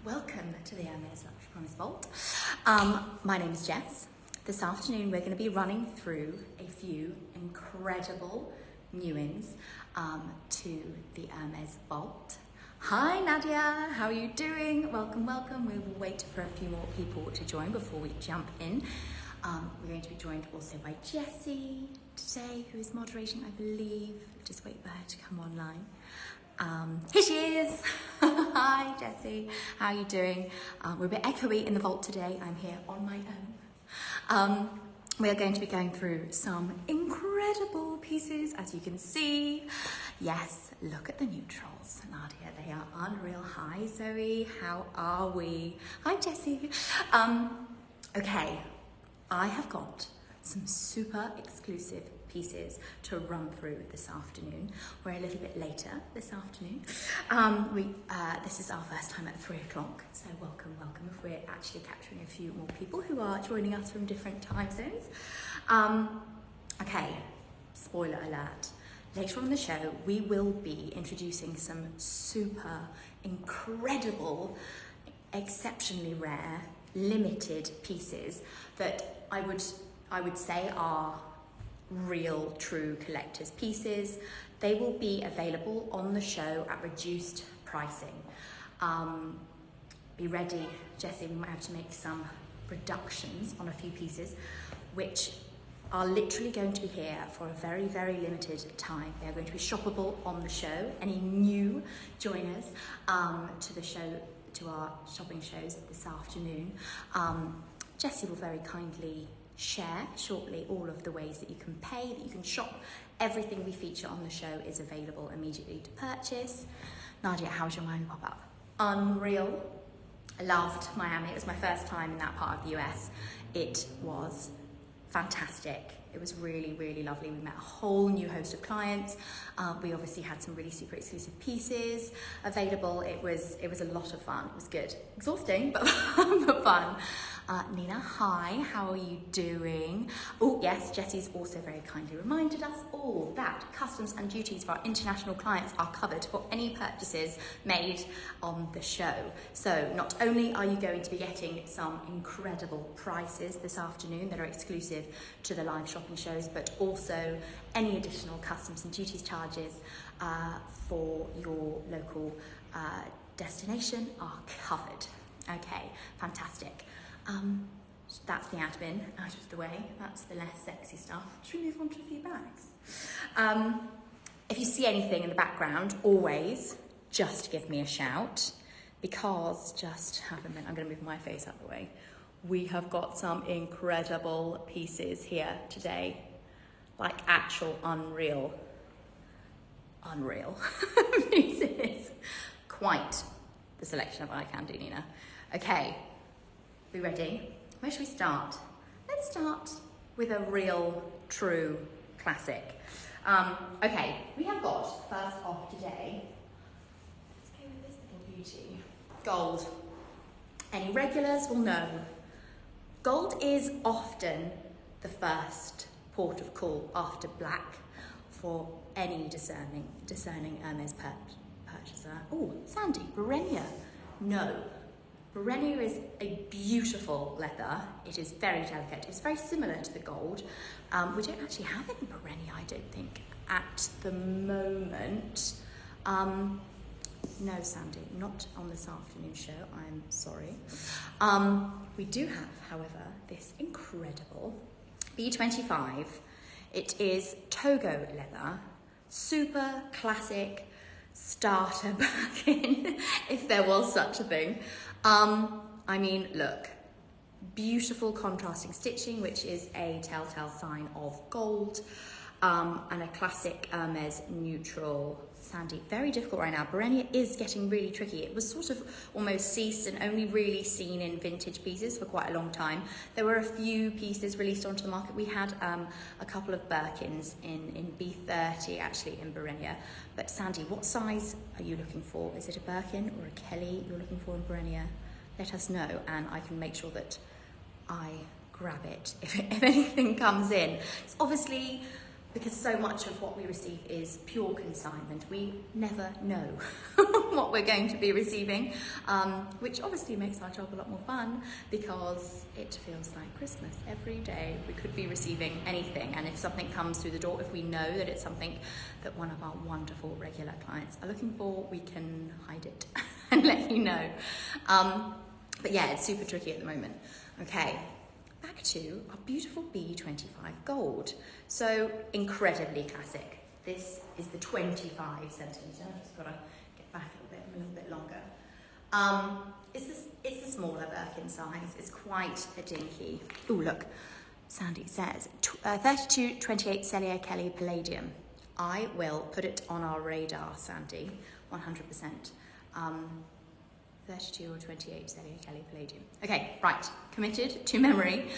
Welcome to the Hermès Luxury Promise Vault. My name is Jess. This afternoon we're going to be running through a few incredible new-ins to the Hermès Vault. Hi Nadia, how are you doing? Welcome, welcome. We will wait for a few more people to join before we jump in. We're going to be joined also by Jessie today, who is moderating, I believe. Just wait for her to come online. Here she is. Hi Jessie, how are you doing? We're a bit echoey in the vault today. I'm here on my own. We are going to be going through some incredible pieces, as you can see. Yes, look at the neutrals, Nadia, they are unreal. Hi Zoe, how are we? Hi Jessie. Okay, I have got some super exclusive pieces to run through this afternoon. We're a little bit later this afternoon. This is our first time at 3 o'clock, so welcome, welcome. If we're actually capturing a few more people who are joining us from different time zones. Okay, spoiler alert. Later on in the show, we will be introducing some super incredible, exceptionally rare, limited pieces that I would say are real, true collector's pieces. They will be available on the show at reduced pricing. Be ready, Jessie, we might have to make some reductions on a few pieces, which are literally going to be here for a very, very limited time. They are going to be shoppable on the show. Any new joiners to the show, to our shopping shows this afternoon, Jessie will very kindly share shortly all of the ways that you can pay, that you can shop. Everything we feature on the show is available immediately to purchase. Nadia, how was your Miami pop-up? Unreal. I loved Miami. It was my first time in that part of the US. It was fantastic. It was really, really lovely. We met a whole new host of clients. We obviously had some really super exclusive pieces available. It was a lot of fun. It was good. Exhausting, but fun. Nina, hi, how are you doing? Oh yes, Jessie's also very kindly reminded us all that customs and duties for our international clients are covered for any purchases made on the show. So not only are you going to be getting some incredible prices this afternoon that are exclusive to the live shopping shows, but also any additional customs and duties charges for your local destination are covered. Okay, fantastic. That's the admin out of the way. That's the less sexy stuff. Should we move on to a few bags? If you see anything in the background, always just give me a shout, because just have a minute, I'm going to move my face out of the way. We have got some incredible pieces here today, like actual unreal pieces. Quite the selection of eye candy, Nina. Okay. We ready? Where should we start? Let's start with a real, true classic. Okay, we have got, first off today, let's go with this little beauty. Gold. Any regulars will know. Gold is often the first port of call after black for any discerning Hermès purchaser. Oh, Sandy, Berenia. No. Berenia is a beautiful leather. It is very delicate. It's very similar to the gold. We don't actually have any Berenia, I don't think, at the moment. No, Sandy, not on this afternoon show, I'm sorry. We do have, however, this incredible B25. It is Togo leather, super classic starter birkin, if there was such a thing. I mean, look, beautiful contrasting stitching, which is a telltale sign of gold, and a classic Hermès neutral. Sandy, very difficult right now. Berenia is getting really tricky. It was sort of almost ceased and only really seen in vintage pieces for quite a long time. There were a few pieces released onto the market. We had a couple of Birkins in B30 actually in Berenia. But Sandy, what size are you looking for? Is it a Birkin or a Kelly you're looking for in Berenia? Let us know and I can make sure that I grab it if anything comes in. It's obviously because so much of what we receive is pure consignment, we never know what we're going to be receiving, which obviously makes our job a lot more fun because it feels like Christmas every day. We could be receiving anything, and if something comes through the door, if we know that it's something that one of our wonderful regular clients are looking for, we can hide it and let you know. But yeah, it's super tricky at the moment. Okay. Back to our beautiful B25 gold. So incredibly classic. This is the 25 centimetre. I've just got to get back a little bit longer. It's the smaller Birkin size. It's quite a dinky. Oh look, Sandy says 3228 Cellier Kelly Palladium. I will put it on our radar, Sandy, 100%. 32 or 28 Cellier Kelly Palladium. Okay, right, committed to memory.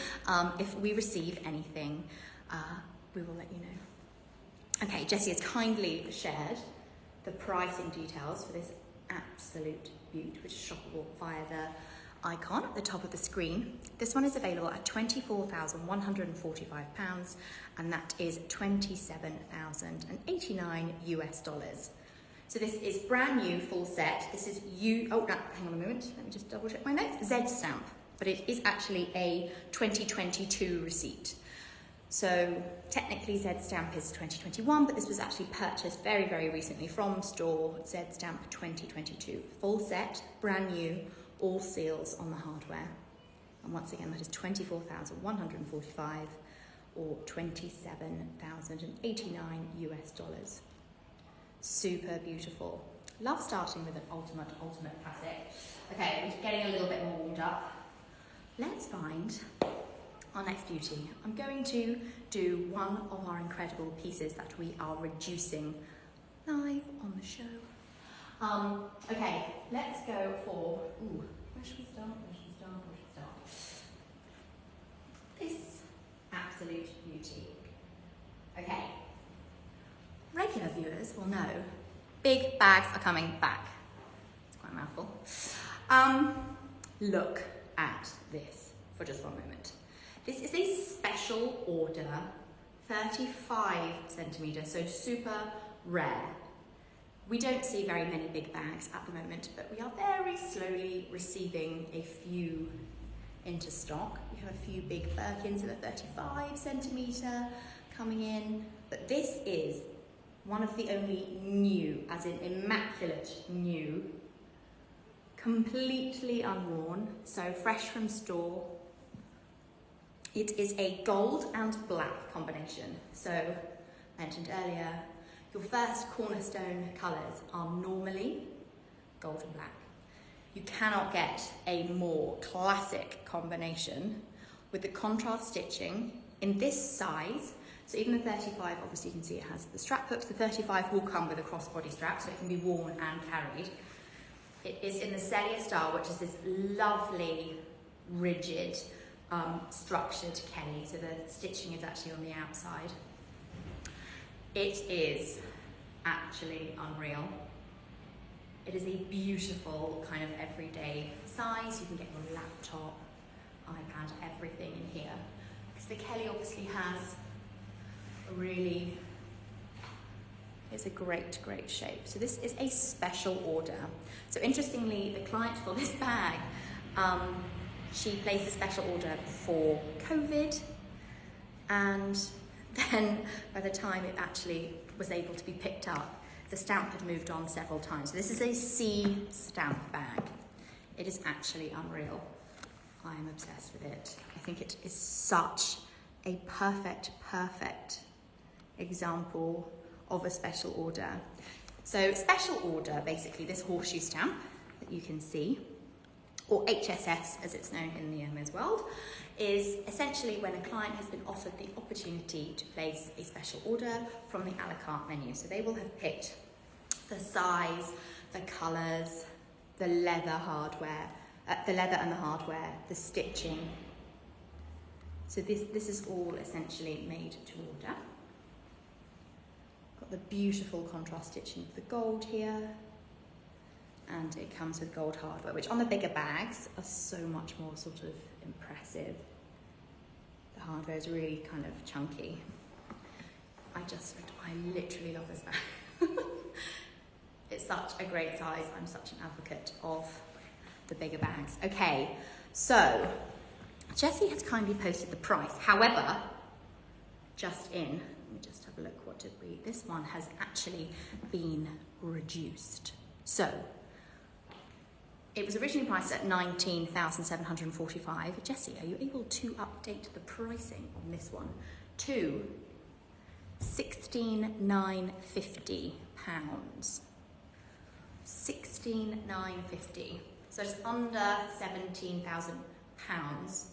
If we receive anything, we will let you know. Okay, Jessie has kindly shared the pricing details for this absolute beaut, which is shoppable via the icon at the top of the screen. This one is available at £24,145, and that is $27,089 US. So this is brand new, full set. This is hang on a moment, let me just double check my notes. Z stamp, but it is actually a 2022 receipt. So technically Z stamp is 2021, but this was actually purchased very, very recently from store. Z stamp 2022. Full set, brand new, all seals on the hardware. And once again, that is $24,145 or $27,089 US. Super beautiful. Love starting with an ultimate classic. Okay, we're getting a little bit more warmed up. Let's find our next beauty. I'm going to do one of our incredible pieces that we are reducing live on the show. Okay, let's go for, where should we start? This absolute beauty. Okay. Regular viewers will know big bags are coming back. It's quite a mouthful. Look at this for just one moment. This is a special order, 35 centimetres, so super rare. We don't see very many big bags at the moment, but we are very slowly receiving a few into stock. We have a few big Birkins of a 35 centimetre coming in, but this is one of the only new, as in immaculate new, completely unworn, so fresh from store. It is a gold and black combination. So, mentioned earlier, your first cornerstone colours are normally gold and black. You cannot get a more classic combination with the contrast stitching in this size. So even the 35, obviously you can see it has the strap hooks. The 35 will come with a crossbody strap, so it can be worn and carried. It is in the Cellier style, which is this lovely, rigid, structured Kelly. So the stitching is actually on the outside. It is actually unreal. It is a beautiful kind of everyday size. You can get your laptop, iPad, everything in here. Because the Kelly obviously has it's a great shape. So this is a special order. So interestingly, the client for this bag, she placed a special order for COVID, and then by the time it actually was able to be picked up, the stamp had moved on several times. So this is a C stamp bag. It is actually unreal. I am obsessed with it. I think it is such a perfect example of a special order. So special order, basically this horseshoe stamp that you can see, or HSS as it's known in the Hermès world, is essentially when a client has been offered the opportunity to place a special order from the a la carte menu. So they will have picked the size, the colours, the leather hardware, the leather and the hardware, the stitching. So this is all essentially made to order. Got the beautiful contrast stitching of the gold here, and it comes with gold hardware, which on the bigger bags are so much more sort of impressive. The hardware is really kind of chunky. I literally love this bag. It's such a great size. I'm such an advocate of the bigger bags. Okay, so Jessie has kindly posted the price. However, let me just have a look, this one has actually been reduced. So, it was originally priced at $19,745. Jessie, are you able to update the pricing on this one to £16,950? £16,950. So it's under £17,000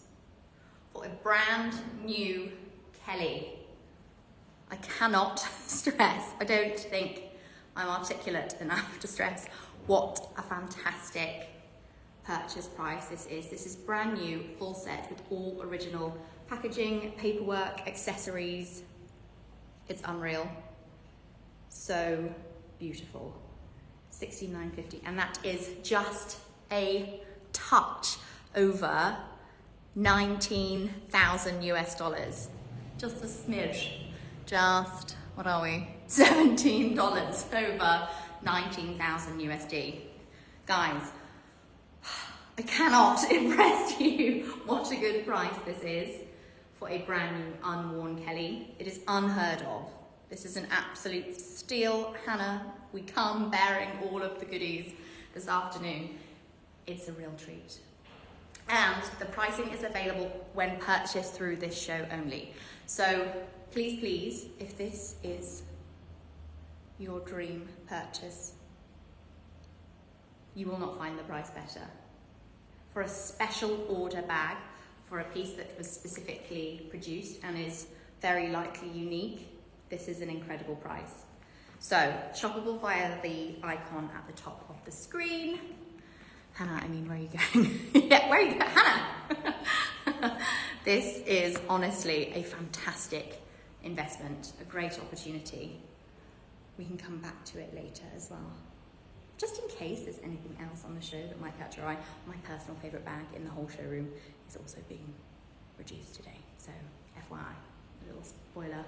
for a brand new Kelly. I cannot stress, I don't think I'm articulate enough to stress what a fantastic purchase price this is. This is brand new, full set with all original packaging, paperwork, accessories. It's unreal. So beautiful. $16,950, and that is just a touch over 19,000 US dollars. Just a smidge. Just, what are we? $17 over 19,000 USD. Guys, I cannot impress you what a good price this is for a brand new unworn Kelly. It is unheard of. This is an absolute steal. Hannah, we come bearing all of the goodies this afternoon. It's a real treat. And the pricing is available when purchased through this show only. So please, please, if this is your dream purchase, you will not find the price better. For a special order bag, for a piece that was specifically produced and is very likely unique, this is an incredible price. So, shoppable via the icon at the top of the screen. Hannah, where are you going? Yeah, where are you going? Hannah! This is honestly a fantastic investment, a great opportunity. We can come back to it later as well. Just in case there's anything else on the show that might catch your eye, my personal favourite bag in the whole showroom is also being reduced today. So, FYI, a little spoiler.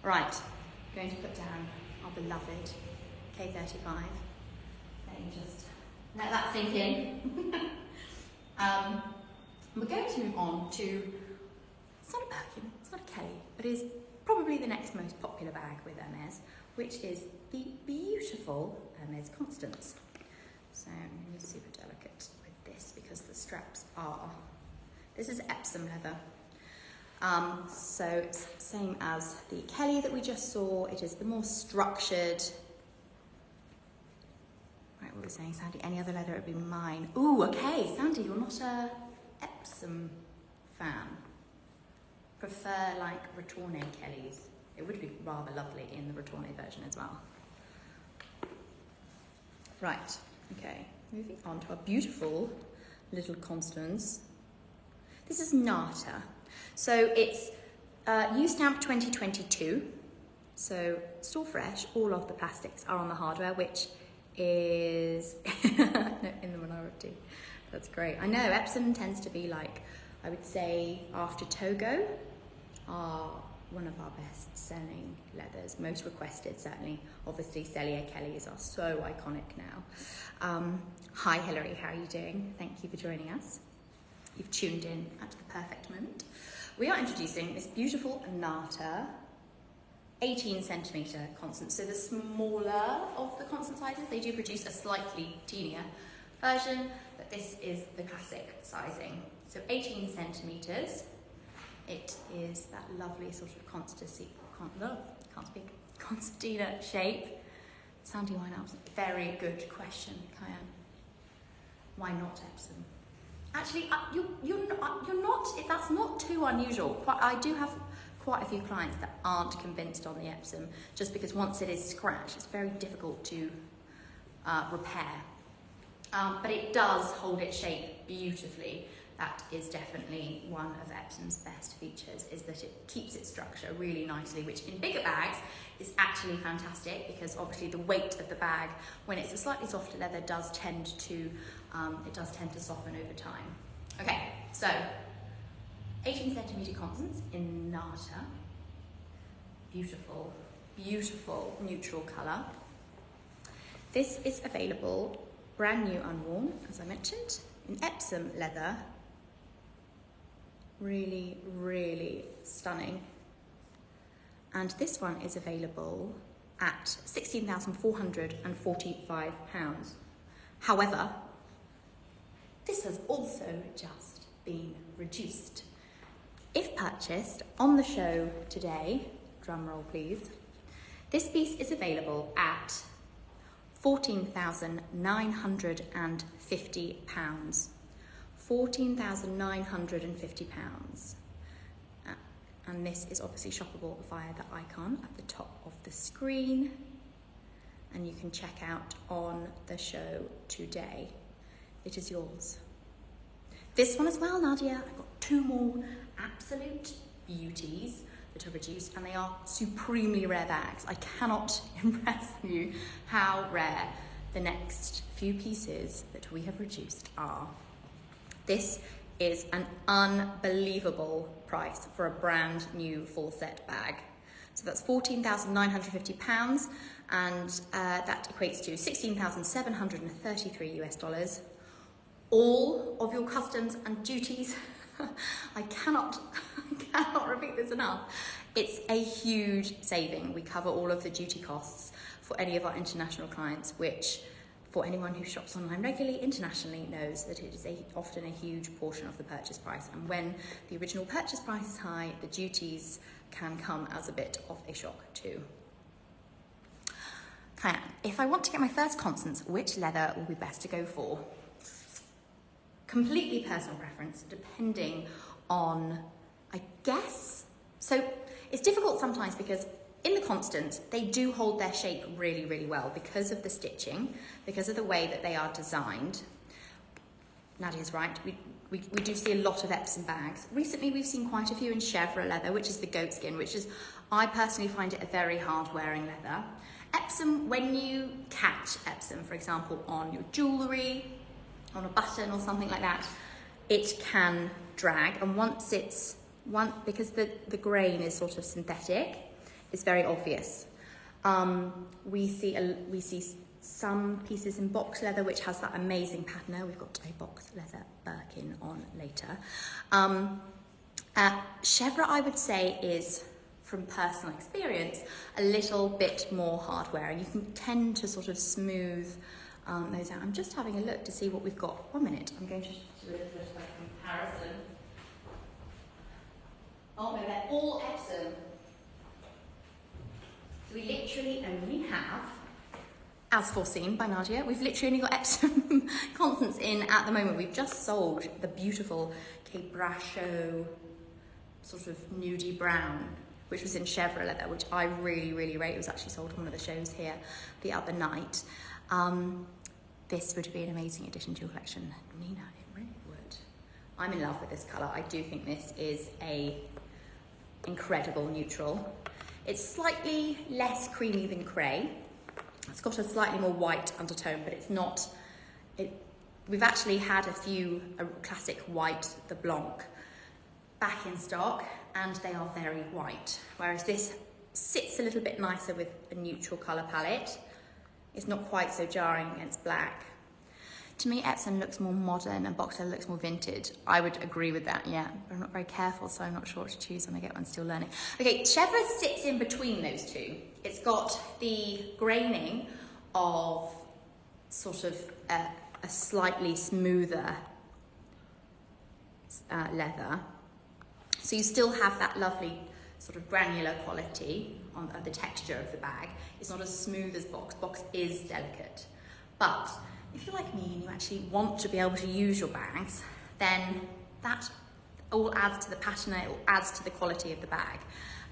Right, going to put down our beloved K35. Let me just let that sink in. We're going to move on to, it's not a Birkin, it's not a Kelly, but it is probably the next most popular bag with Hermès, which is the beautiful Hermès Constance. So I'm going to be super delicate with this because the straps are, this is Epsom leather. So it's the same as the Kelly that we just saw. It is the more structured. Right, what was I saying, Sandy? Any other leather, it would be mine. Ooh, okay, Sandy, you're not a Epsom fan. Prefer like Retourné Kellys. It would be rather lovely in the Retourné version as well. Right, okay, moving on to our beautiful little Constance. This is Nata. So it's U-Stamp 2022. So still fresh, all of the plastics are on the hardware, which is in the minority. That's great. I know Epsom tends to be like, I would say after Togo, are one of our best selling leathers, most requested certainly. Obviously Cellier Kellys are so iconic now. Hi Hilary, how are you doing? Thank you for joining us. You've tuned in at the perfect moment. We are introducing this beautiful Nata 18 centimetre Constance. So the smaller of the Constance sizes, they do produce a slightly teenier version, but this is the classic sizing. So 18 centimetres. It is that lovely sort of concertina shape. Sandy, why not? Very good question, Kyan. Why not Epsom? Actually, you're not. That's not too unusual. I do have quite a few clients that aren't convinced on the Epsom, just because once it is scratched, it's very difficult to repair. But it does hold its shape beautifully. That is definitely one of Epsom's best features, is that it keeps its structure really nicely, which in bigger bags is actually fantastic, because obviously the weight of the bag, when it's a slightly softer leather, does tend to soften over time. Okay, so 18 centimetre Constance in Nata, beautiful beautiful neutral colour. This is available brand new unworn, as I mentioned, in Epsom leather. Really, really stunning. And this one is available at £16,445. However, this has also just been reduced. If purchased on the show today, drum roll please, this piece is available at £14,950. £14,950. And this is obviously shoppable via the icon at the top of the screen. And you can check out on the show today. It is yours. This one as well, Nadia. I've got two more absolute beauties that are reduced, and they are supremely rare bags. I cannot impress you how rare the next few pieces that we have reduced are. This is an unbelievable price for a brand new full set bag. So that's £14,950, and that equates to 16,733 US dollars. All of your customs and duties. I cannot repeat this enough. It's a huge saving. We cover all of the duty costs for any of our international clients, which for anyone who shops online regularly internationally knows that it is often a huge portion of the purchase price. And when the original purchase price is high, the duties can come as a bit of a shock too. Kyan, if I want to get my first constants, which leather will be best to go for? Completely personal preference, depending on, I guess. So it's difficult sometimes because in the constants, they do hold their shape really, really well because of the stitching, because of the way that they are designed. Nadia's right, we do see a lot of Epsom bags. Recently, we've seen quite a few in chèvre leather, which is the goat skin, which is, I personally find it a very hard wearing leather. Epsom, when you catch Epsom, for example, on your jewellery, on a button or something like that, it can drag. And because the grain is sort of synthetic, it's very obvious. We see some pieces in box leather, which has that amazing patina. We've got a box leather Birkin on later. Chèvre, I would say, is, from personal experience, a little bit more hardware, and you can tend to sort of smooth those out. I'm just having a look to see what we've got. 1 minute, I'm going to do a little bit of a comparison. Oh no, they're all Epsom. So we literally only have, as foreseen by Nadia, we've literally only got Epsom constants in at the moment. We've just sold the beautiful Cabrasco sort of nudie brown, which was in chèvre leather, which I really, really rate. It was actually sold on one of the shows here the other night. This would be an amazing addition to your collection, Nina, it really would. I'm in love with this colour. I do think this is a incredible neutral. It's slightly less creamy than grey. It's got a slightly more white undertone, but it's not, we've actually had a classic white, the Blanc, back in stock, and they are very white. Whereas this sits a little bit nicer with a neutral colour palette. It's not quite so jarring against black. To me, Epsom looks more modern and box leather looks more vintage. I would agree with that, yeah. But I'm not very careful, so I'm not sure what to choose when I get one, still learning. Okay, chèvre sits in between those two. It's got the graining of sort of a slightly smoother leather. So you still have that lovely sort of granular quality on the texture of the bag. It's not as smooth as box. Box is delicate. But if you're like me and you actually want to be able to use your bags, then that all adds to the patina, it all adds to the quality of the bag.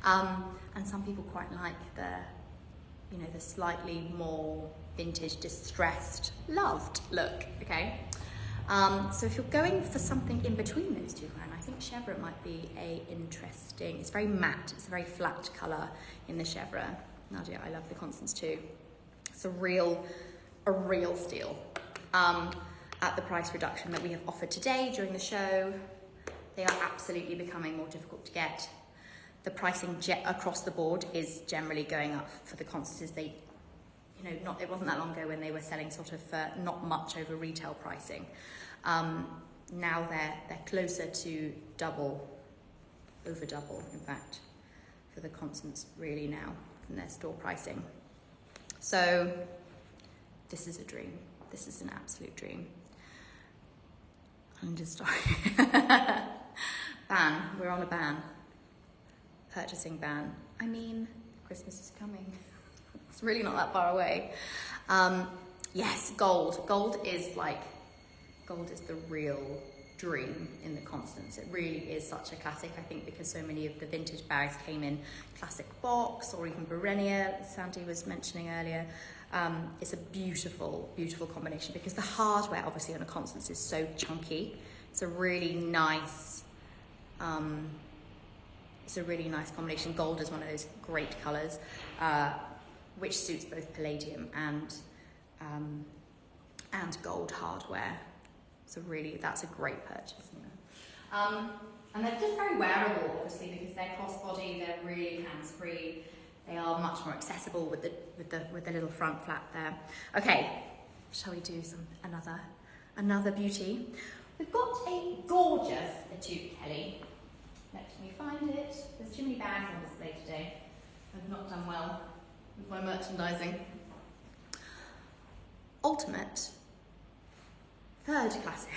And some people quite like the slightly more vintage, distressed, loved look, okay? So if you're going for something in between those two, I think chèvre might be interesting. It's very matte, it's a very flat colour in the chèvre. Nadia, I love the constants too. It's a real steal at the price reduction that we have offered today during the show. They are absolutely becoming more difficult to get. the pricing across the board is generally going up for the Constances. They, you know, it wasn't that long ago when they were selling sort of not much over retail pricing. Now they're closer to over double, in fact, for the Constance really now from their store pricing. So this is a dream. This is an absolute dream. I'm just ban. We're on a ban. Purchasing ban. I mean, Christmas is coming. It's really not that far away. Yes, gold. Gold is the real dream in the Constance. It really is such a classic, I think, because so many of the vintage bags came in classic box or even Berenia, Sandy was mentioning earlier. It's a beautiful, beautiful combination because the hardware, obviously, on a Constance is so chunky. It's a really nice, combination. Gold is one of those great colours, which suits both palladium and gold hardware. So really, that's a great purchase. And they're just very wearable, obviously, because they're crossbody. They're really hands-free. They are much more accessible with the little front flap there. Okay, shall we do another beauty? We've got a gorgeous Etude Kelly. Let me find it. There's too many bags on display today. I've not done well with my merchandising. Ultimate. Third classic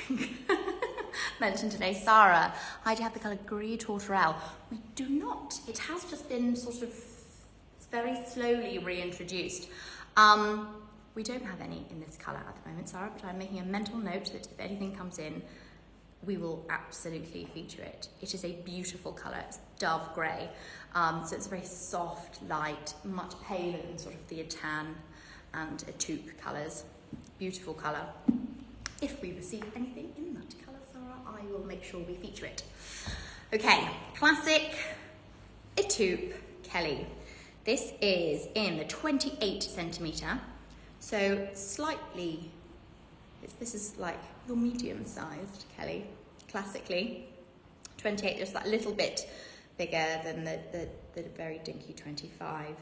mentioned today, Sarah. I do have the colour Gris Tourterelle. We do not. It has just been sort of very slowly reintroduced. We don't have any in this colour at the moment, Sarah, but I'm making a mental note that if anything comes in, we will absolutely feature it. It is a beautiful colour. It's dove grey, so it's very soft, light, much paler than sort of the tan and a taupe colours. Beautiful colour. If we receive anything in that colour, Sarah, I will make sure we feature it. Okay, classic Etude Kelly. This is in the 28 centimetre, so slightly, this is like your medium-sized Kelly, classically. 28, just that little bit bigger than the very dinky 25.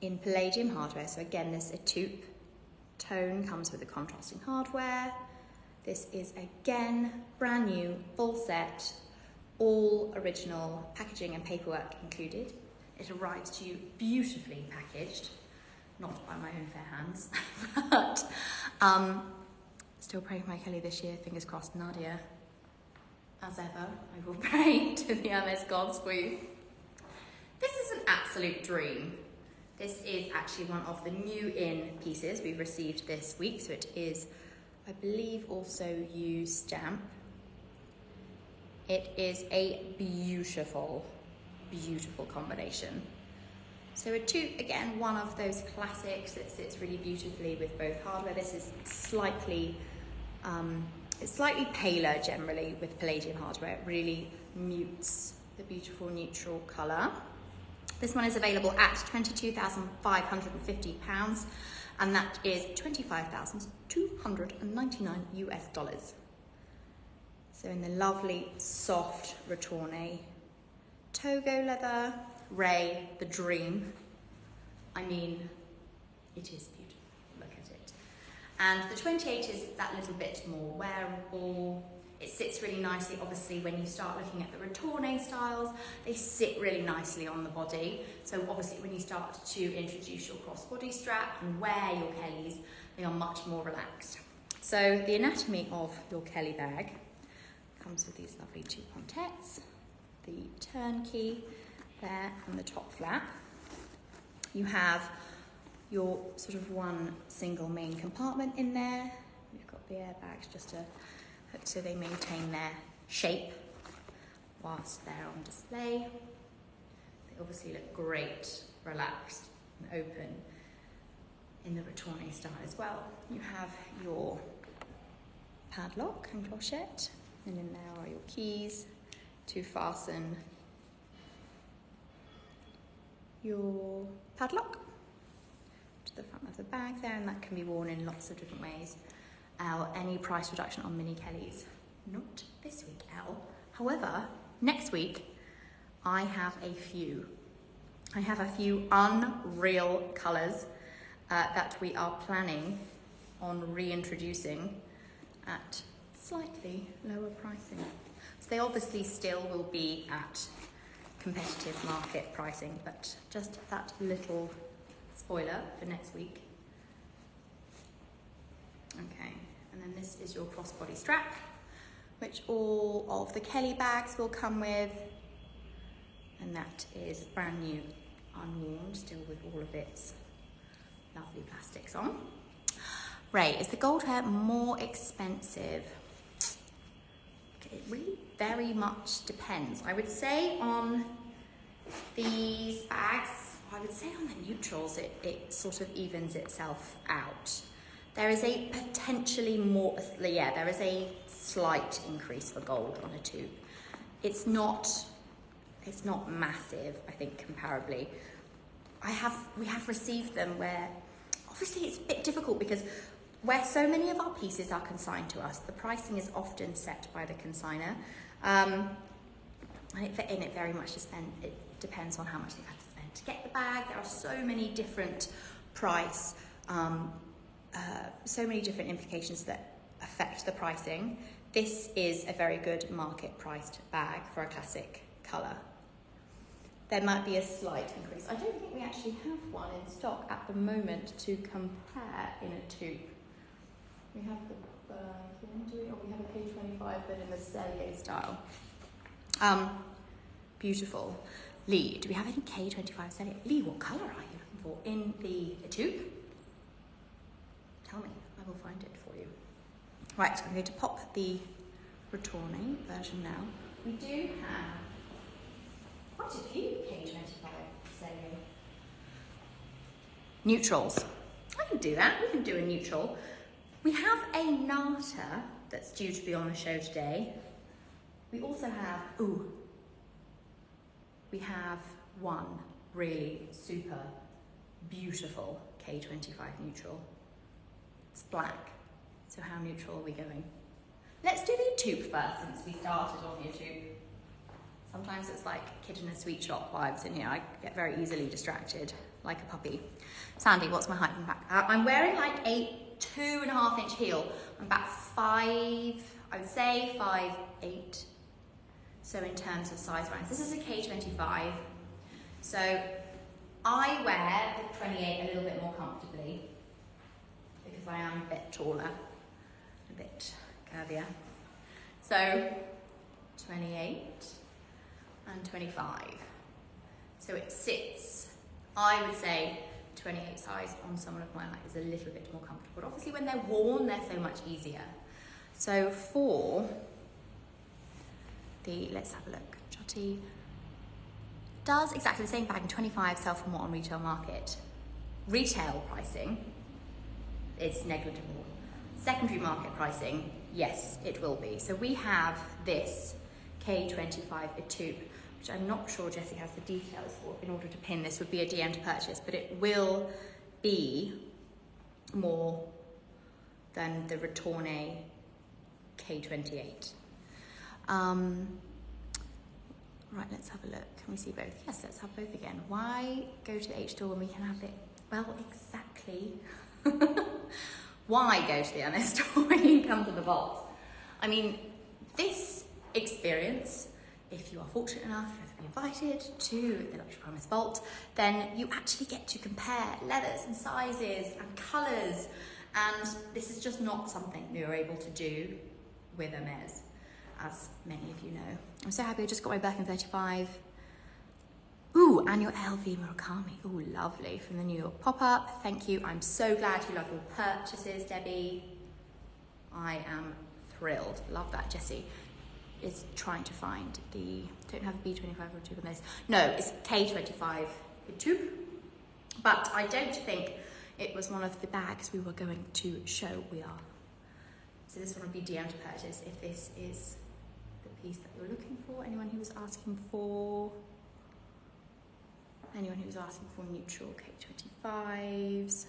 In palladium hardware, so again, this Etude tone comes with the contrasting hardware. This is again brand new, full set, all original packaging and paperwork included. It arrives to you beautifully packaged, not by my own fair hands, but still praying for my Kelly this year, fingers crossed. Nadia, as ever, I will pray to the Hermès gods for you. This is an absolute dream. This is actually one of the new in pieces we've received this week. So it is, I believe, also used stamp. It is a beautiful, beautiful combination. So a taupe, again, one of those classics that sits really beautifully with both hardware. This is slightly, it's slightly paler generally with palladium hardware. It really mutes the beautiful neutral colour. This one is available at £22,550, and that is $25,299 US. So in the lovely soft retourne, Togo leather, Ray, the dream. I mean, it is beautiful, look at it. And the 28 is that little bit more wearable. It sits really nicely, obviously, when you start looking at the retourne styles, they sit really nicely on the body. So obviously when you start to introduce your crossbody strap and wear your Kellys, they are much more relaxed. So the anatomy of your Kelly bag comes with these lovely two pontettes, the turnkey there and the top flap. You have your sort of one single main compartment in there. You've got the airbags just to so they maintain their shape whilst they're on display. They obviously look great, relaxed and open in the retourne style as well. You have your padlock and clochette, and in there are your keys to fasten your padlock to the front of the bag there, and that can be worn in lots of different ways. Any price reduction on mini Kellys? Not this week, Elle. However, next week I have a few. I have a few unreal colours that we are planning on reintroducing at slightly lower pricing. So they obviously still will be at competitive market pricing, but just that little spoiler for next week. Okay, and then this is your crossbody strap, which all of the Kelly bags will come with, and that is brand new, unworn, still with all of its lovely plastics on. Ray, is the gold hair more expensive? It really very much depends. I would say on these bags, I would say on the neutrals, it sort of evens itself out. There is a potentially more, yeah, there is a slight increase for gold on a tube. It's not massive, I think, comparably. We have received them where, obviously it's a bit difficult because where so many of our pieces are consigned to us, the pricing is often set by the consigner. And it very much it depends on how much they've had to spend to get the bag. There are so many different so many different implications that affect the pricing. This is a very good market priced bag for a classic colour. There might be a slight increase. I don't think we actually have one in stock at the moment to compare in a tube. We have we have a K25, but in the Cellier style. Beautiful. Lee, do we have any K25 Cellier? Lee, what colour are you looking for in the tube? Tell me, I will find it for you. Right, I'm going to pop the Retourne version now. We do have quite a few K25 Cellier. Neutrals. I can do that, we can do a neutral. We have a Nata that's due to be on the show today. We also have, we have one really super beautiful K25 neutral. It's black, so how neutral are we going? Let's do the tube first since we started on the tube. Sometimes it's like kid in a sweet shop vibes in here. I get very easily distracted, like a puppy. Sandy, what's my height and back? I'm wearing like a 2.5 inch heel. I'm about 5, I would say 5'8". So in terms of size range, this is a K25. So I wear the 28 a little bit more comfortably because I am a bit taller, a bit curvier. So 28 and 25. So it sits, I would say, 28 size on someone of my height is a little bit more comfortable. But obviously when they're worn, they're so much easier. So for the, let's have a look, Jotty does exactly the same bag in 25, sell for more on retail market. Retail pricing, it's negligible. Secondary market pricing, yes, it will be. So we have this K25 a tube, which I'm not sure Jessie has the details for. In order to pin this would be a DM to purchase, but it will be more than the Retourne K28. Right, let's have a look. Can we see both? Yes, let's have both again. Why go to the H store when we can have it? Well, exactly. Why go to the MS store when you come to the vault? I mean, this experience, if you are fortunate enough to be invited to the Luxury Promise Vault, then you actually get to compare leathers and sizes and colours, and this is just not something we are able to do with Hermès, as many of you know. I'm so happy I just got my Birkin 35. Ooh, and your LV Murakami. Ooh, lovely, from the New York pop-up. Thank you. I'm so glad you love your purchases, Debbie. I am thrilled. Love that. Jessie is trying to find the, don't have a B25 or a tube on this. No, it's K25 tube, but I don't think it was one of the bags we were going to show. We are. So this one would be DM to purchase if this is the piece that you're looking for. Anyone who was asking for neutral K25s.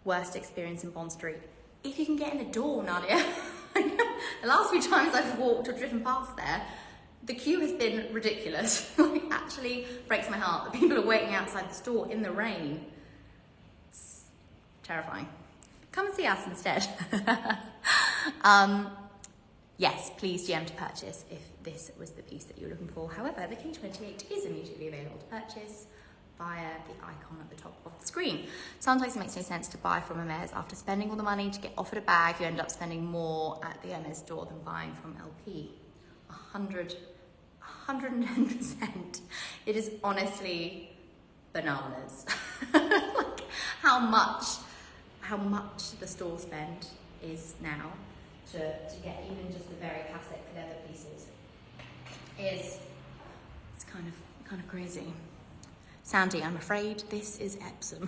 Worst experience in Bond Street. If you can get in the door, Nadia. The last few times I've walked or driven past there, The queue has been ridiculous. It actually breaks my heart that people are waiting outside the store in the rain. It's terrifying. Come and see us instead. Yes, please GM to purchase if this was the piece that you were looking for. However, the K28 is immediately available to purchase via the icon at the top of the screen. Sometimes it makes no sense to buy from Hermès. After spending all the money to get offered a bag, you end up spending more at the Hermès store than buying from LP. 110%. It is honestly bananas. Like how much the store spend is now to get even just the very classic leather pieces it's kind of crazy. Sandy, I'm afraid this is Epsom.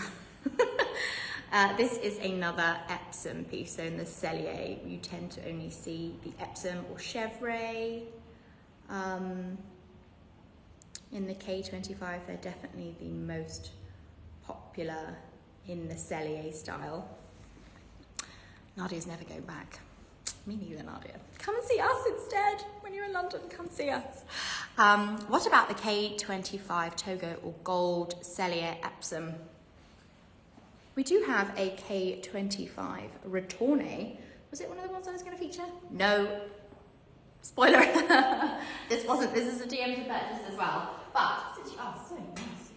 This is another Epsom piece. So in the Cellier, you tend to only see the Epsom or Chevrolet. In the K25, they're definitely the most popular in the Cellier style. Nadia's never going back. Me neither, Nadia. Come and see us instead. When you're in London, come see us. What about the K25 Togo or Gold Cellier Epsom? We do have a K25 Retourne. Was it one of the ones I was going to feature? No. Spoiler. This wasn't. This is a DM to purchase as well. But since you are so nice,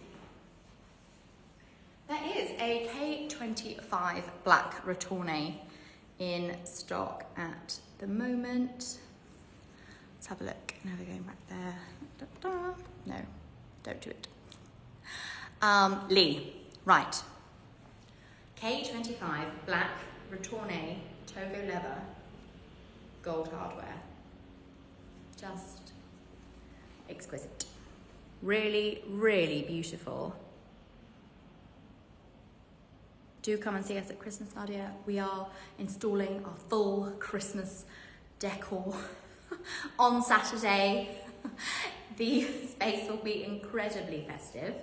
there is a K25 Black Retourne in stock at the moment. Let's have a look. Now we're going back there. Da, da. No, don't do it. Lee, right. K25 Black Retourne Togo leather, gold hardware. Just exquisite. Really, really beautiful. Do come and see us at Christmas, Nadia. We are installing our full Christmas decor on Saturday. The space will be incredibly festive.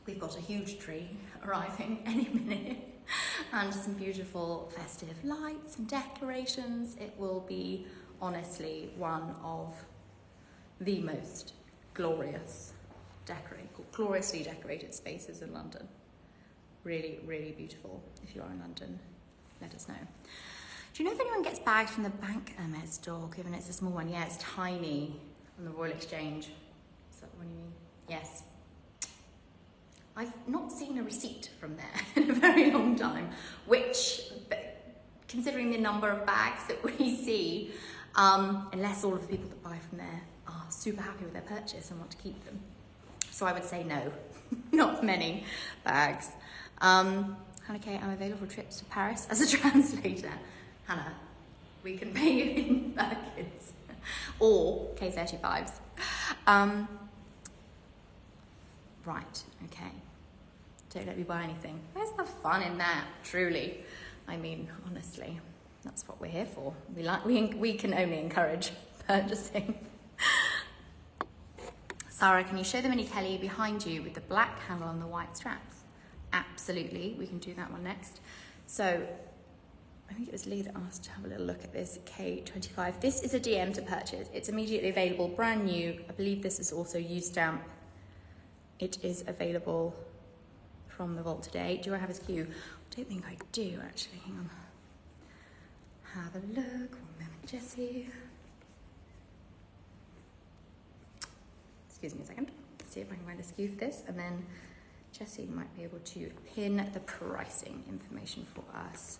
We've got a huge tree arriving any minute and some beautiful festive lights and decorations. It will be honestly one of the most gloriously decorated spaces in London. Really, really beautiful. If you are in London, let us know. Do you know if anyone gets bags from the Bank Hermès store, given it's a small one? Yeah, it's tiny on the Royal Exchange. Is that what you mean? Yes. I've not seen a receipt from there in a very long time, which, considering the number of bags that we see, unless all of the people that buy from there are super happy with their purchase and want to keep them. So I would say no, not many bags. Hannah K, I'm available for trips to Paris as a translator. Hannah, we can pay you in Birkins or K35s. Right, okay. Don't let me buy anything. Where's the fun in that, truly? I mean, honestly, that's what we're here for. We can only encourage purchasing. Sarah, can you show the Mini Kelly behind you with the black handle and the white straps? Absolutely, we can do that one next. So, I think it was Lee that asked to have a little look at this K25. This is a DM to purchase. It's immediately available, brand new. I believe this is also used stamp. It is available from the vault today. Do I have his queue? I don't think I do, actually. Hang on. Have a look. 1 moment, Jessie. Excuse me a second. Let's see if I can find a SKU for this, and then Jessie might be able to pin the pricing information for us.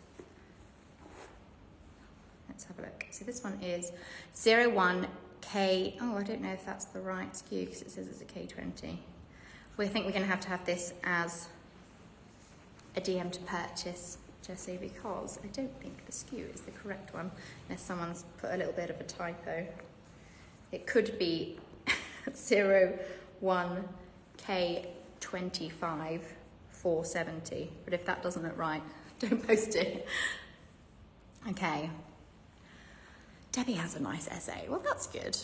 Let's have a look. So this one is 01K. Oh, I don't know if that's the right SKU because it says it's a K20. We think we're going to have this as a DM to purchase, Jessie, because I don't think the SKU is the correct one, unless someone's put a little bit of a typo. It could be 01K25 470, but if that doesn't look right, don't post it. Okay. Debbie has a nice essay. Well, that's good.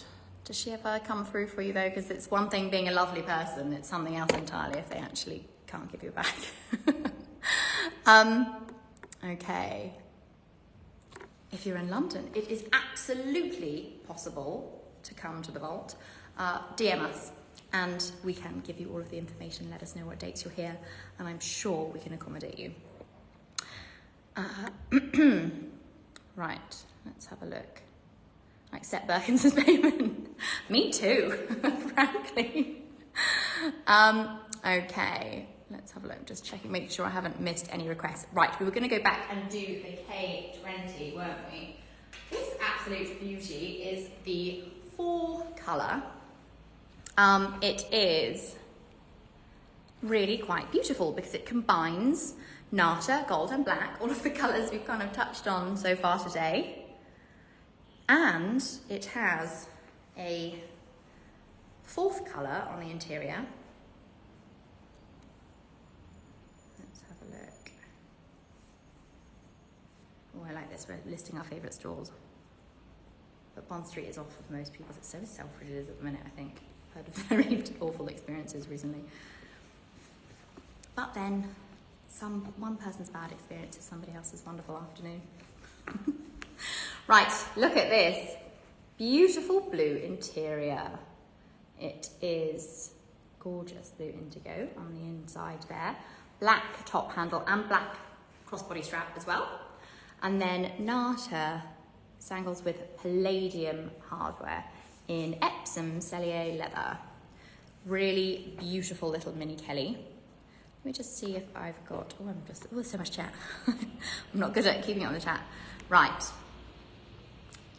Does she ever come through for you though? Because it's one thing being a lovely person, it's something else entirely if they actually can't give you a bag. Okay. If you're in London, it is absolutely possible to come to the vault, DM us and we can give you all of the information. Let us know what dates you're here and I'm sure we can accommodate you. Right, let's have a look. I accept Birkins as payment. Me too, frankly. Okay, let's have a look. Just checking, making sure I haven't missed any requests. Right, we were going to go back and do the K20, weren't we? This absolute beauty is the 4 colour. It is really quite beautiful because it combines nata, gold and black, all of the colours we've kind of touched on so far today. And it has a 4th colour on the interior. Let's have a look. Oh, I like this. We're listing our favourite stores. But Bond Street is off of most people's. It's so Selfridges at the minute, I think. I've had very awful experiences recently. But then, one person's bad experience is somebody else's wonderful afternoon. Right, look at this. Beautiful blue interior. It is gorgeous blue indigo on the inside there. Black top handle and black crossbody strap as well. And then nata sangles with palladium hardware in Epsom Cellier leather. Really beautiful little mini Kelly. Let me just see if I've got, there's so much chat. I'm not good at keeping it on the chat. Right.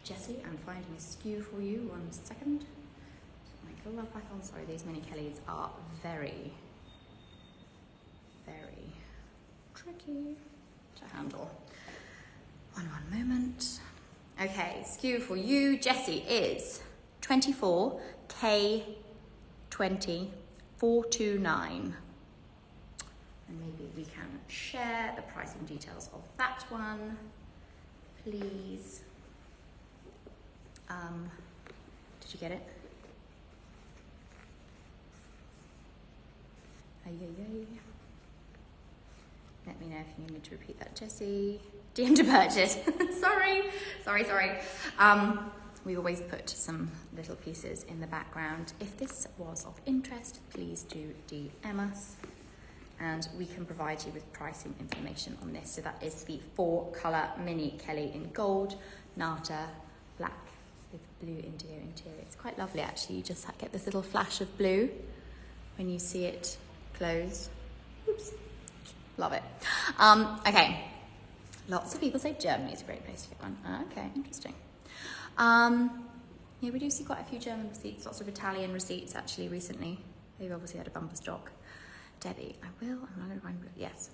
Jessie, I'm finding a skew for you, 1 second. My glove back on. Sorry, these mini Kellys are very, very tricky to handle. One moment. Okay, skew for you, Jessie, is 24 K20 429. And maybe we can share the pricing details of that one, please. Did you get it? Let me know if you need me to repeat that, Jessie. DM to purchase. Sorry. We always put some little pieces in the background. If this was of interest, please do DM us and we can provide you with pricing information on this. So that is the 4 colour mini Kelly in gold, nata, black with blue indigo interior. It's quite lovely actually. You just get this little flash of blue when you see it close. Oops. Love it. Okay. Lots of people say Germany is a great place to get one. Okay, interesting. Yeah, we do see quite a few German receipts, lots of Italian receipts actually recently. They've obviously had a bumper stock. Debbie, I'm not going to find, yes.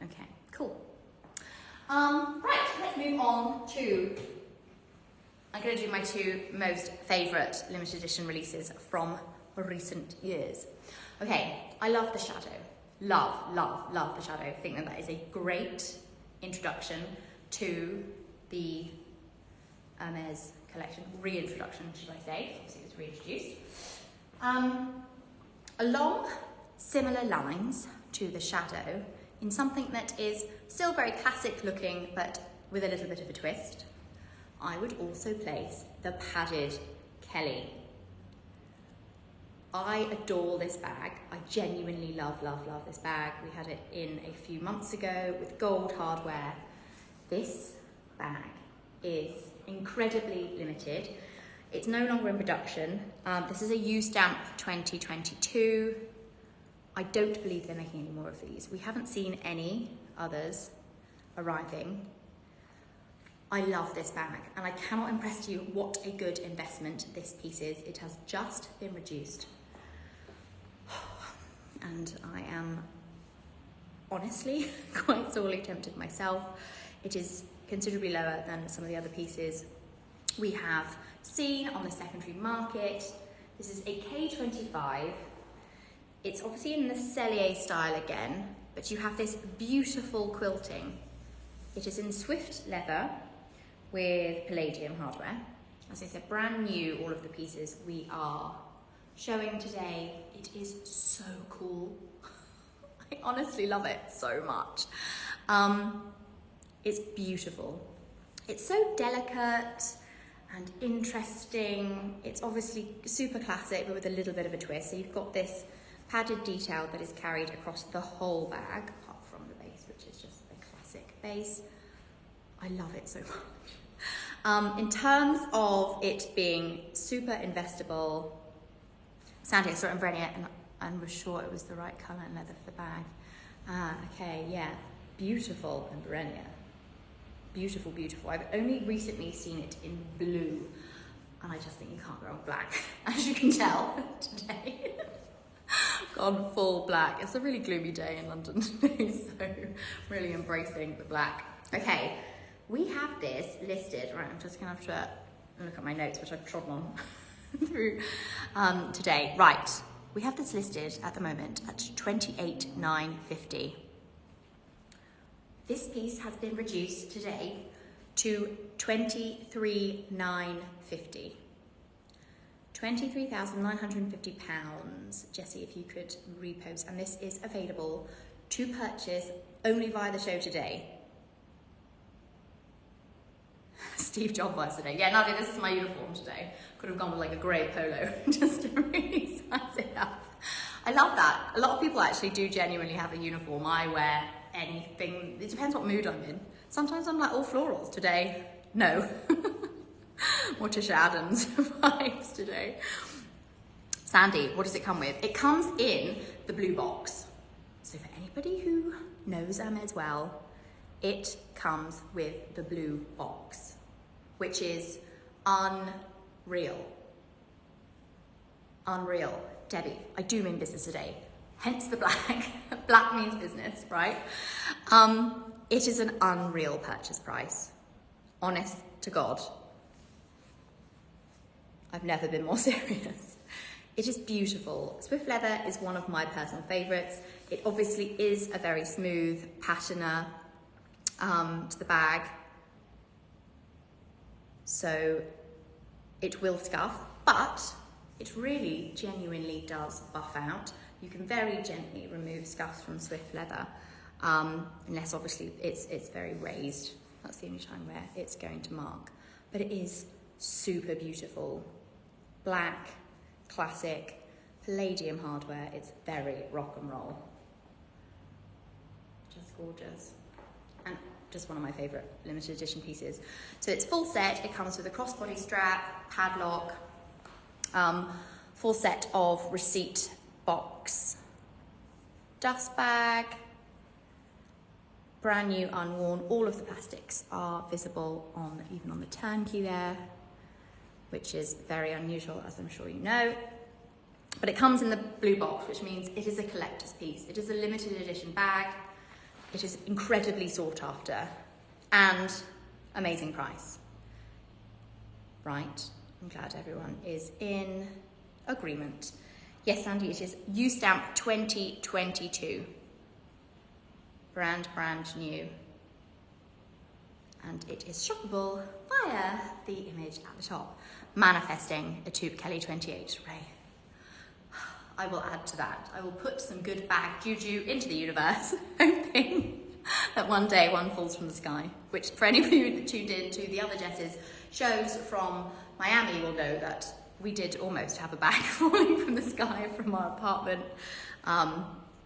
Okay, cool. Right, let's move on to, I'm going to do my 2 most favourite limited edition releases from recent years. Okay, I love the Shadow. Love the Shadow. I think that is a great introduction to the Hermès collection, reintroduction, should I say, obviously it was reintroduced. Along similar lines to the Shadow, in something that is still very classic looking, but with a little bit of a twist, I would also place the padded Kelly. I adore this bag. I genuinely love this bag. We had it in a few months ago with gold hardware. This bag is incredibly limited. It's no longer in production. This is a U-Stamp 2022. I don't believe they're making any more of these. We haven't seen any others arriving. I love this bag and I cannot impress to you what a good investment this piece is. It has just been reduced. And I am honestly quite sorely tempted myself. It is considerably lower than some of the other pieces we have seen on the secondary market. This is a K25. It's obviously in the Cellier style again, but you have this beautiful quilting. It is in Swift leather with palladium hardware. As I said, brand new, all of the pieces we are showing today. It is so cool. I honestly love it so much. It's beautiful. It's so delicate and interesting. It's obviously super classic, but with a little bit of a twist. So you've got this padded detail that is carried across the whole bag, apart from the base, which is just a classic base. I love it so much. In terms of it being super investable, Sandy, I saw it in Brenier and was sure it was the right colour and leather for the bag. Okay, yeah, beautiful in Brenier. Beautiful, beautiful. I've only recently seen it in blue, and I just think you can't go wrong black, as you can tell today. Gone full black. It's a really gloomy day in London today, so really embracing the black. Okay, we have this listed, right, I'm just gonna have to look at my notes, which I've trodden on through today. Right, we have this listed at the moment at 28,950. This piece has been reduced today to 23,950. £23,950. Jessie, if you could repost, and this is available to purchase only via the show today. Steve Jobs vibes today. Yeah, Nadia, this is my uniform today. Could have gone with like a grey polo just to really spice it up. I love that. A lot of people actually do genuinely have a uniform. I wear anything. It depends what mood I'm in. Sometimes I'm like all florals. Today, no. More Tisha Adams vibes today. Sandy, what does it come with? It comes in the blue box. So for anybody who knows Hermès well, it comes with the blue box, which is unreal. Unreal. Debbie, I do mean business today. Hence the black. Black means business, right? It is an unreal purchase price. Honest to God. I've never been more serious. It is beautiful. Swift leather is one of my personal favourites. It obviously is a very smooth patina to the bag. So it will scuff, but it really genuinely does buff out. You can very gently remove scuffs from Swift leather, unless obviously it's very raised. That's the only time where it's going to mark. But it is super beautiful. Black, classic, palladium hardware. It's very rock and roll. Just gorgeous. And just one of my favourite limited edition pieces. So it's full set. It comes with a crossbody strap, padlock, full set of receipt box, dust bag, brand new, unworn. All of the plastics are visible on, even on the turnkey there, which is very unusual, as I'm sure you know. But it comes in the blue box, which means it is a collector's piece. It is a limited edition bag. It is incredibly sought after and amazing price. Right, I'm glad everyone is in agreement. Yes, Sandy, it is U-Stamp 2022. Brand new. And it is shoppable via the image at the top. Manifesting a Tube Kelly 28 Ray. I will add to that. I will put some good bag juju into the universe, hoping that one day one falls from the sky, which for anybody that tuned in to the other Jess's shows from Miami will know that we did almost have a bag falling from the sky from our apartment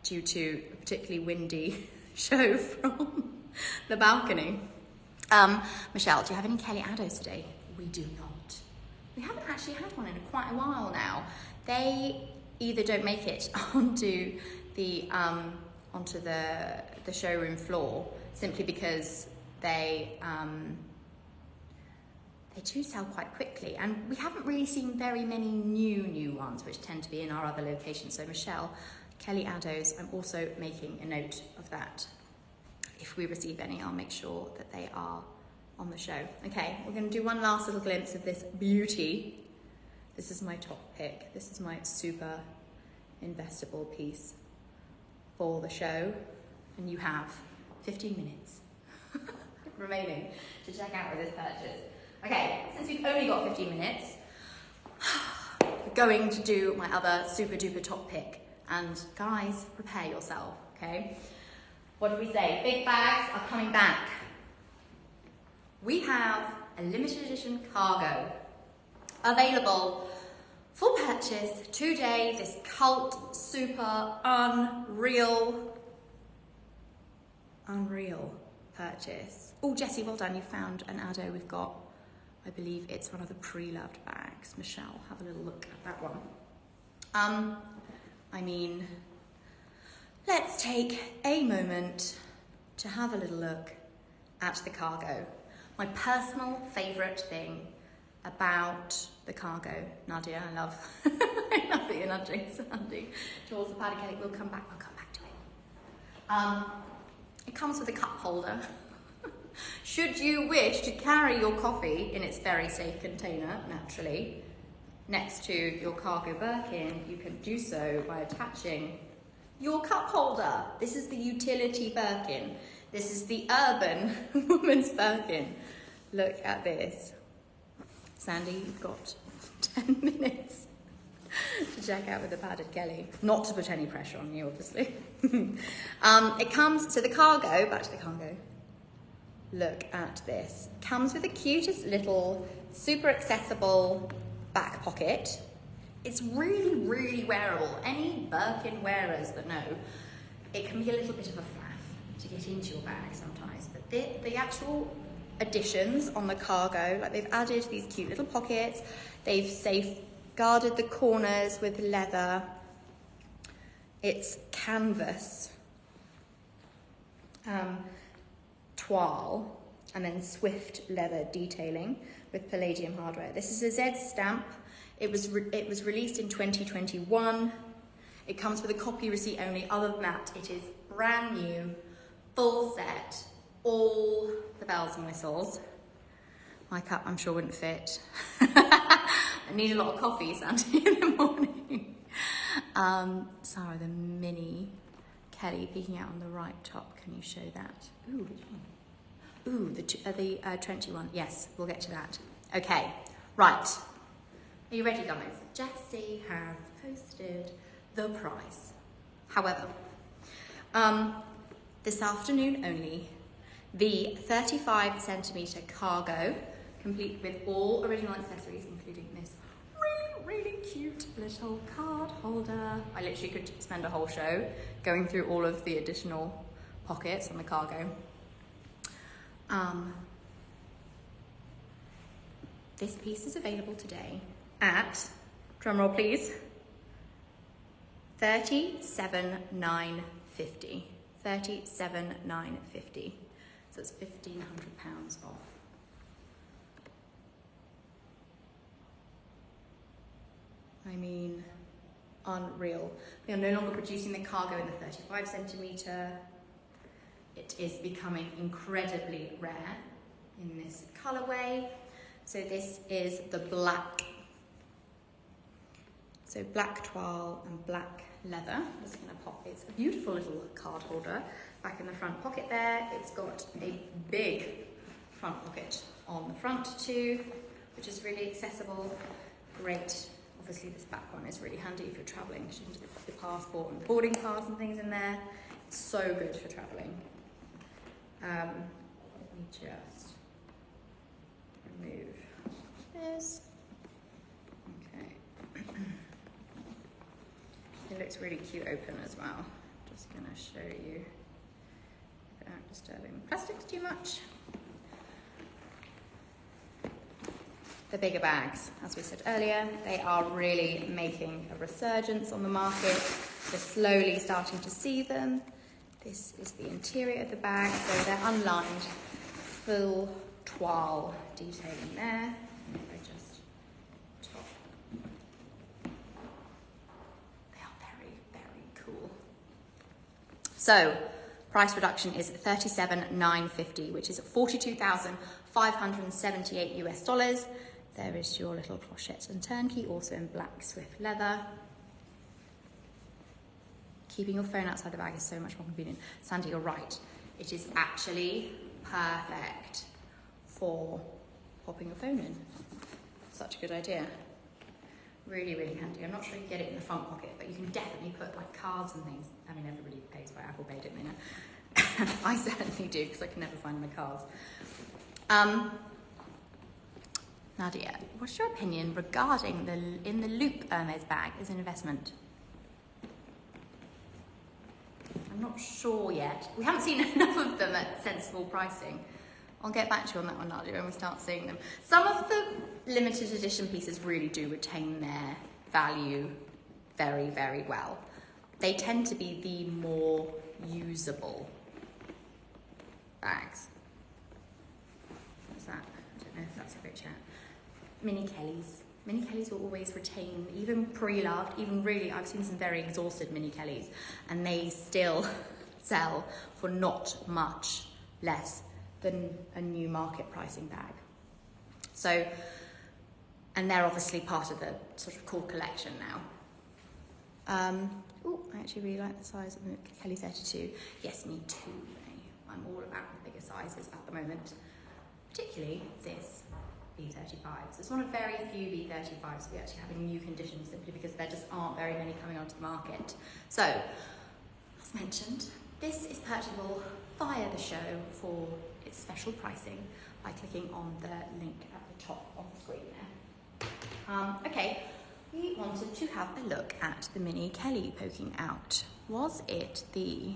due to a particularly windy show from the balcony. Michelle, do you have any Kelly Addos today? We do not. We haven't actually had one in quite a while now. They either don't make it onto the showroom floor simply because they do sell quite quickly, and we haven't really seen very many new ones, which tend to be in our other locations. So Michelle, Kelly Addos, I'm also making a note of that. If we receive any, I'll make sure that they are on the show. Okay, we're going to do one last little glimpse of this beauty. This is my top pick. This is my super investable piece for the show, and you have 15 minutes remaining to check out with this purchase. Okay, since we've only got 15 minutes, we're going to do my other super duper top pick. And guys, prepare yourself, okay? What did we say? Big bags are coming back. We have a limited edition cargo. Available for purchase today, this cult, super, unreal purchase. Oh, Jessie, well done, you found an Addo we've got. I believe it's one of the pre-loved bags. Michelle, have a little look at that one. I mean, let's take a moment to have a little look at the cargo. My personal favourite thing about the cargo, Nadia, I love, I love that you're nudging Sandy towards the padded cake. We'll come back to it. It comes with a cup holder. Should you wish to carry your coffee in its very safe container, naturally, next to your cargo Birkin, you can do so by attaching your cup holder. This is the utility Birkin. This is the urban woman's Birkin. Look at this. Sandy, you've got 10 minutes to check out with the padded Kelly. Not to put any pressure on you, obviously. It comes to the cargo, back to the cargo. Look at this. Comes with the cutest little, super accessible back pocket. It's really, really wearable. Any Birkin wearers that know, it can be a little bit of a faff to get into your bag sometimes, but the actual additions on the cargo, like they've added these cute little pockets, they've safeguarded the corners with leather, it's canvas, toile, and then swift leather detailing with palladium hardware. This is a Z stamp. It was released in 2021. It comes with a copy receipt only. Other than that, it is brand new, full set, all the bells and whistles. My cup, I'm sure, wouldn't fit. I need a lot of coffee, Sandy, in the morning. Sarah, the mini Kelly peeking out on the right top. Can you show that? Ooh, which one? Ooh, the trenchy one. Yes, we'll get to that. Okay, right. Are you ready, guys? Jessie has posted the price. However, this afternoon only, the 35 centimetre cargo, complete with all original accessories, including this really, really cute little card holder. I literally could spend a whole show going through all of the additional pockets on the cargo. This piece is available today at, drumroll please, $37,950. $37,950. So it's £1,500 off. I mean, unreal. We are no longer producing the cargo in the 35 centimetre. It is becoming incredibly rare in this colourway. So this is the black. So black toile and black leather. I'm just going to pop, it's a beautiful little card holder back in the front pocket there. It's got a big front pocket on the front too, which is really accessible. Great. Obviously this back one is really handy if you're travelling. You can just put your passport and boarding pass and things in there. It's so good for travelling. Let me just remove this. Okay. It looks really cute open as well. Just gonna show you without disturbing the plastics too much. The bigger bags, as we said earlier, they are really making a resurgence on the market. We're slowly starting to see them. This is the interior of the bag, so they're unlined, full toile detailing there. If I just top. They are very, very cool. So, price reduction is $37,950, which is $42,578 US. There is your little clochette and turnkey, also in black swift leather. Keeping your phone outside the bag is so much more convenient. Sandy, you're right. It is actually perfect for popping your phone in. Such a good idea. Really, really handy. I'm not sure you can get it in the front pocket, but you can definitely put like cards and things. I mean, everybody pays by Apple Pay, don't they know? I certainly do, because I can never find my cards. Nadia, what's your opinion regarding the In the Loop Hermès bag as an investment? I'm not sure yet. We haven't seen enough of them at sensible pricing. I'll get back to you on that one, Nadia, when we start seeing them. Some of the limited edition pieces really do retain their value very, very well. They tend to be the more usable bags. What's that? I don't know if that's a great chat. Mini Kellys. Mini Kellys will always retain, even pre-loved, even really, I've seen some very exhausted Mini Kellys, and they still sell for not much less than a new market pricing bag. So, and they're obviously part of the sort of core collection now. Oh, I actually really like the size of the Kelly 32. Yes, me too. I'm all about the bigger sizes at the moment, particularly this B35s. It's one of very few B35s we actually have in new conditions, simply because there just aren't very many coming onto the market. So, as mentioned, this is purchasable via the show for its special pricing by clicking on the link at the top on the screen there. Okay, we wanted to have a look at the Mini Kelly poking out. Was it the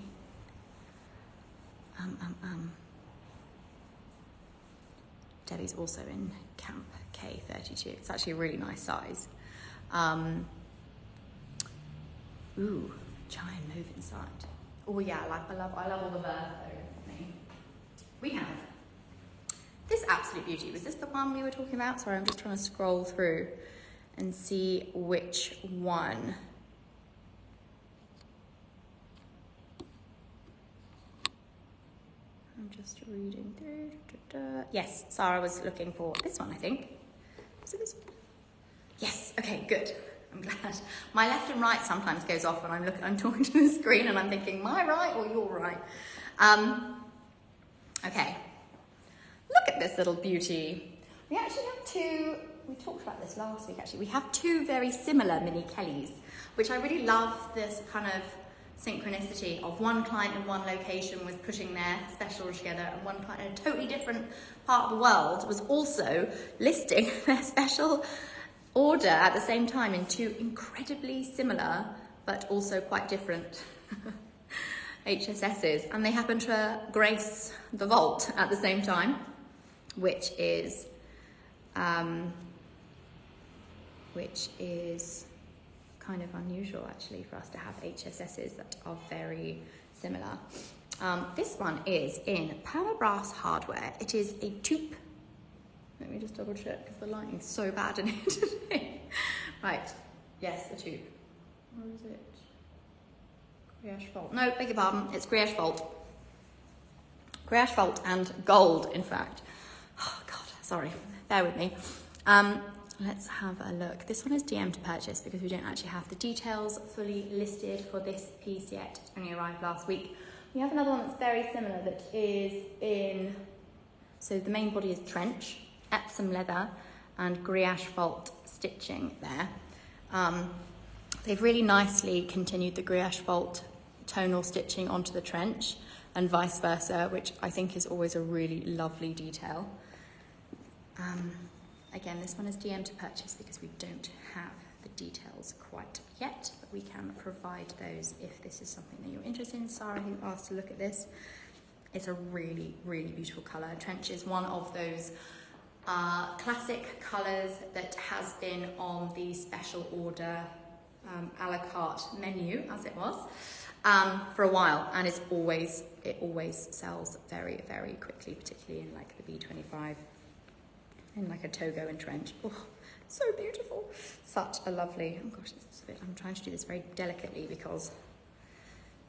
Debbie's also in Camp K32. It's actually a really nice size. Ooh, giant move inside. Oh yeah, I love all the birth though. We have this absolute beauty. Was this the one we were talking about? Sorry, I'm just trying to scroll through and see which one. I'm just reading through. Yes, Sarah was looking for this one, I think. Was it this one? Yes, okay, good. I'm glad. My left and right sometimes goes off when I'm talking to the screen and I'm thinking, am I right or you're right? Okay, look at this little beauty. We actually have two, we talked about this last week actually, we have two very similar Mini Kellys, which I really love this kind of synchronicity of one client in one location was putting their special together, and one client in a totally different part of the world was also listing their special order at the same time in two incredibly similar but also quite different HSSs, and they happen to grace the vault at the same time, which is kind of unusual actually for us to have HSSs that are very similar. This one is in Permabrass hardware. It is a taupe. Let me just double check because the lighting's so bad in here today. Right, yes, the taupe. Or is it? Gris Asphalt. No, beg your pardon, it's Gris Asphalt. Gris Asphalt and gold, in fact. Oh God, sorry, bear with me. Let's have a look. This one is DM to purchase because we don't actually have the details fully listed for this piece yet. It only arrived last week. We have another one that's very similar that is in, so the main body is trench, Epsom leather and Gris Asphalt stitching there. They've really nicely continued the Gris Asphalt tonal stitching onto the trench and vice versa, which I think is always a really lovely detail. Again, this one is DM to purchase because we don't have the details quite yet, but we can provide those if this is something that you're interested in. Sarah, who asked to look at this, it's a really, really beautiful colour. Trench is one of those classic colours that has been on the special order a la carte menu, as it was, for a while, and it always sells very, very quickly, particularly in like the B25. In like a Togo and trench. Oh, so beautiful. Such a lovely, oh gosh, this is a bit, I'm trying to do this very delicately because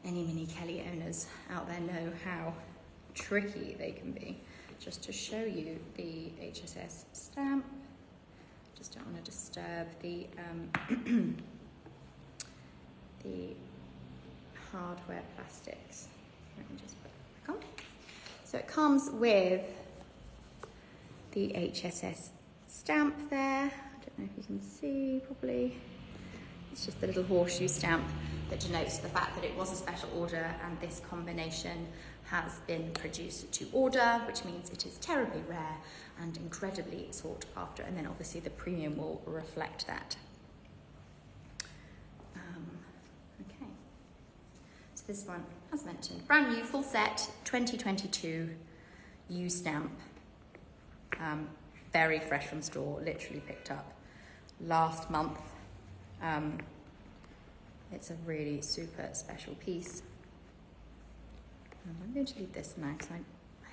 any Mini Kelly owners out there know how tricky they can be. Just to show you the HSS stamp, just don't want to disturb the the hardware plastics. Let me just put it back on. So it comes with the HSS stamp there. I don't know if you can see properly. It's just the little horseshoe stamp that denotes the fact that it was a special order and this combination has been produced to order, which means it is terribly rare and incredibly sought after. And then obviously the premium will reflect that. Okay. So this one, as mentioned, brand new, full set, 2022, U stamp. Very fresh from store, literally picked up last month. It's a really super special piece. And I'm going to leave this now because I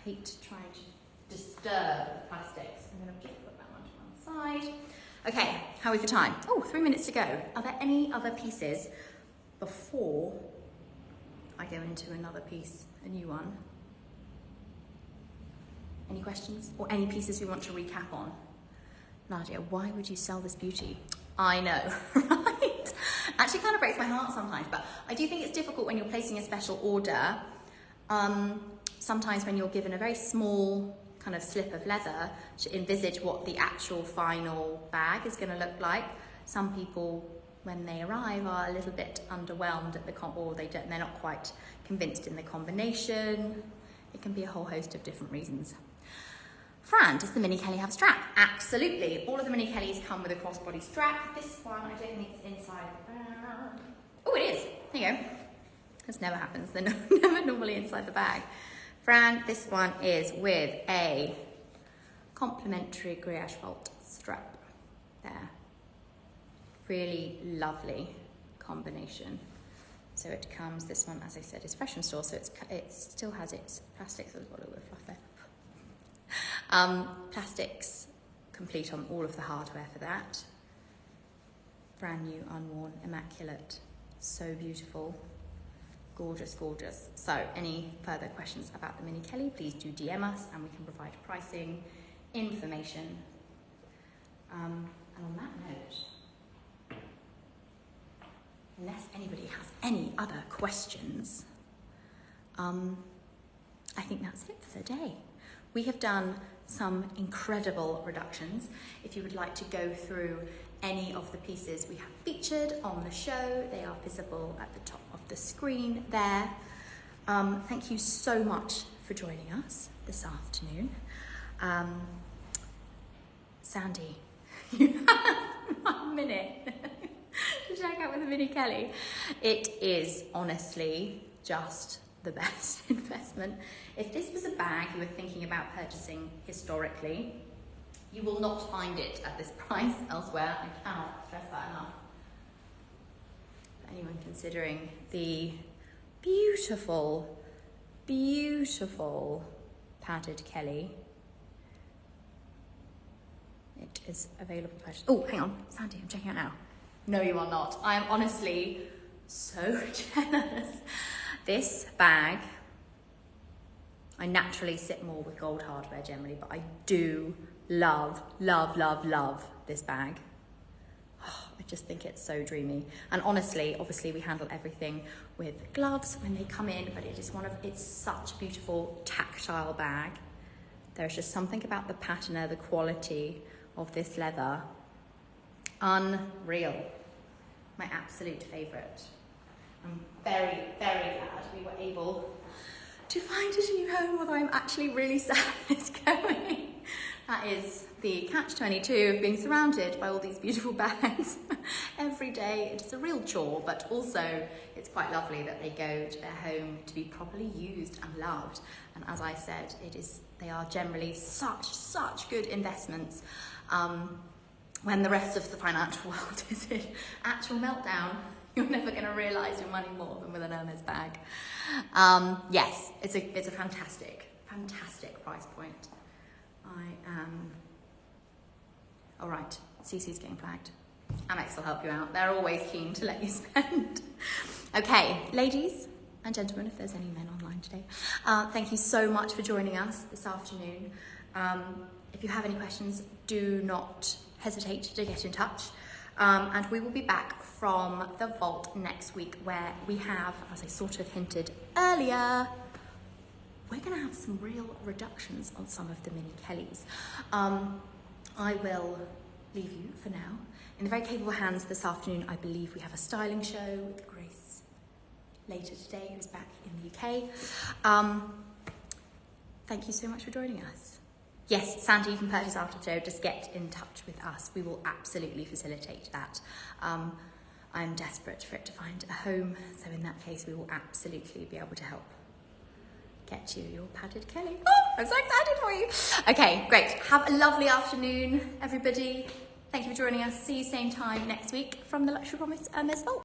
hate trying to disturb the plastics. And then I've just put that one to one side. Okay, how is the time? Oh, 3 minutes to go. Are there any other pieces before I go into another piece, a new one? Any questions? Or any pieces we want to recap on? Nadia, why would you sell this beauty? I know, right? Actually kind of breaks my heart sometimes, but I do think it's difficult when you're placing a special order. Sometimes when you're given a very small kind of slip of leather to envisage what the actual final bag is going to look like. Some people, when they arrive, are a little bit underwhelmed at the or they're not quite convinced in the combination. It can be a whole host of different reasons. Fran, does the Mini Kelly have a strap? Absolutely. All of the Mini Kellys come with a crossbody strap. This one, I don't think it's inside the bag. Oh, it is. There you go. This never happens. They're never normally inside the bag. Fran, this one is with a complimentary grillage fault strap. There. Really lovely combination. So it comes, this one, as I said, is fresh from store, so it still has its plastics. I've got a little bit of fluff there. Plastics complete on all of the hardware for that. Brand new, unworn, immaculate, so beautiful, gorgeous, gorgeous. So any further questions about the Mini Kelly, please do DM us and we can provide pricing, information. And on that note, unless anybody has any other questions, I think that's it for the day. We have done some incredible reductions. If you would like to go through any of the pieces we have featured on the show, they are visible at the top of the screen there. Thank you so much for joining us this afternoon. Sandy, you have 1 minute to check out with the Mini Kelly. It is honestly just the best investment. If this was a bag you were thinking about purchasing historically, you will not find it at this price elsewhere. I cannot stress that enough. For anyone considering the beautiful, beautiful padded Kelly, it is available to purchase. Oh, hang on, Sandy, I'm checking out now. No, you are not. I am honestly so jealous. This bag, I naturally sit more with gold hardware generally, but I do love, love, love, love this bag. Oh, I just think it's so dreamy. And honestly, obviously we handle everything with gloves when they come in, but it is it's such a beautiful tactile bag. There's just something about the patina, the quality of this leather. Unreal. My absolute favorite. I'm very, very glad we were able to find it a new home, although I'm actually really sad it's going. That is the catch-22 of being surrounded by all these beautiful bags every day. It's a real chore, but also it's quite lovely that they go to their home to be properly used and loved. And as I said, they are generally such good investments. When the rest of the financial world is in actual meltdown, you're never going to realise your money more than with an Hermès bag. Yes, it's a fantastic price point. All right, CC's getting flagged. Amex will help you out. They're always keen to let you spend. Okay, ladies and gentlemen, if there's any men online today, thank you so much for joining us this afternoon. If you have any questions, do not hesitate to get in touch. And we will be back from the vault next week, where we have, as I sort of hinted earlier, we're going to have some real reductions on some of the Mini Kellys. I will leave you for now in the very capable hands this afternoon. I believe we have a styling show with Grace later today, who's back in the UK. Thank you so much for joining us. Yes, Sandy, you can purchase after the show. Just get in touch with us. We will absolutely facilitate that. I'm desperate for it to find a home, so in that case, we will absolutely be able to help get you your padded Kelly. Oh, I'm so excited for you. Okay, great. Have a lovely afternoon, everybody. Thank you for joining us. See you same time next week from the Luxury Promise Hermès Vault.